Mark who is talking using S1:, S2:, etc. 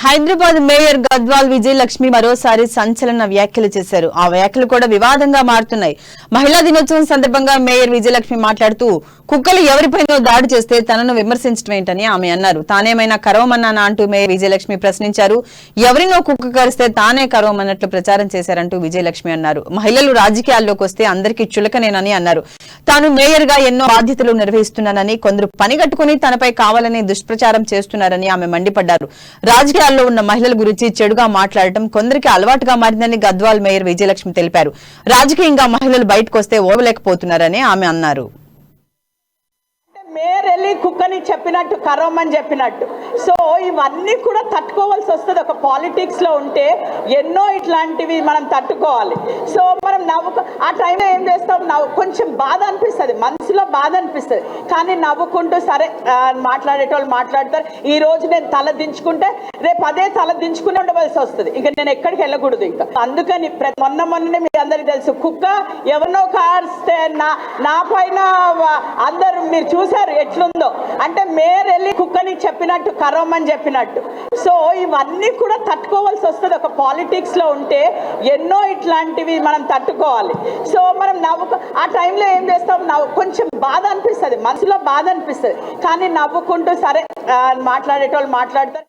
S1: Hyderabad mayor Gadwal Vijayalakshmi మరోసారి సంచలన వ్యాఖ్యలు చేశారు. ఆ వ్యాఖ్యలు కూడా వివాదంగా మారుతున్నాయి. మహిళా దినోత్సవం సందర్భంగా మేయర్ విజయలక్ష్మి మాట్లాడుతూ కుక్కలు ఎవరిపైనో దాడి చేస్తే తనను విమర్శించడం ఏంటని ఆమె అన్నారు. తానేమైనా కరవమన్నానా అంటూ మేయర్ విజయలక్ష్మి ప్రశ్నించారు. ఎవరినో కుక్క కరిస్తే తానే కరవమన్నట్లు ప్రచారం చేశారంటూ విజయలక్ష్మి అన్నారు. మహిళలు రాజకీయాల్లోకి వస్తే అందరికీ చులకనేనని అన్నారు. తాను మేయర్ గా ఎన్నో బాధ్యతలు నిర్వహిస్తున్నానని, కొందరు పనిగట్టుకుని తనపై కావాలని దుష్ప్రచారం చేస్తున్నారని ఆమె మండిపడ్డారు. రాజకీయాల్లో ఉన్న మహిళల గురించి చెడుగా మాట్లాడటం కొందరికి అలవాటుగా మారిందని గద్వాల్ మేయర్ విజయలక్ష్మి తెలిపారు. రాజకీయంగా మహిళలు బయటకు వస్తే ఓవలేకపోతున్నారని ఆమె అన్నారు.
S2: మేయర్ వెళ్ళి కుక్కని చెప్పినట్టు కరవమని చెప్పినట్టు. సో ఇవన్నీ కూడా తట్టుకోవాల్సి వస్తుంది. ఒక పాలిటిక్స్ లో ఉంటే ఎన్నో ఇట్లాంటివి మనం తట్టుకోవాలి. సో మనం ఆ టైంలో ఏం చేస్తాం, కొంచెం బాధ అనిపిస్తుంది, మనసులో బాధ అనిపిస్తుంది. కానీ నవ్వుకుంటూ సరే మాట్లాడేటోళ్ళు మాట్లాడతారు. ఈ రోజు నేను తల దించుకుంటే రేపు అదే తల దించుకుని ఉండవలసి వస్తుంది. ఇక నేను ఎక్కడికి వెళ్ళకూడదు. ఇంకా అందుకని మొన్ననే మీ అందరికి తెలుసు, కుక్క ఎవరినో కాస్తే నా పైన అందరు మీరు చూసారు ఎట్లుందో. అంటే మేయర్ వెళ్ళి కుక్కని చెప్పినట్టు కరవమని చెప్పినట్టు. సో ఇవన్నీ కూడా తట్టుకోవాల్సి వస్తుంది. ఒక పాలిటిక్స్ లో ఉంటే ఎన్నో ఇట్లాంటివి మనం తట్టుకోవాలి. సో మనం ఆ టైంలో ఏం చేస్తాం, కొంచెం బాధ అనిపిస్తుంది, మనసులో బాధ అనిపిస్తుంది. కానీ నవ్వుకుంటూ సరే మాట్లాడేటోళ్ళు మాట్లాడతారు.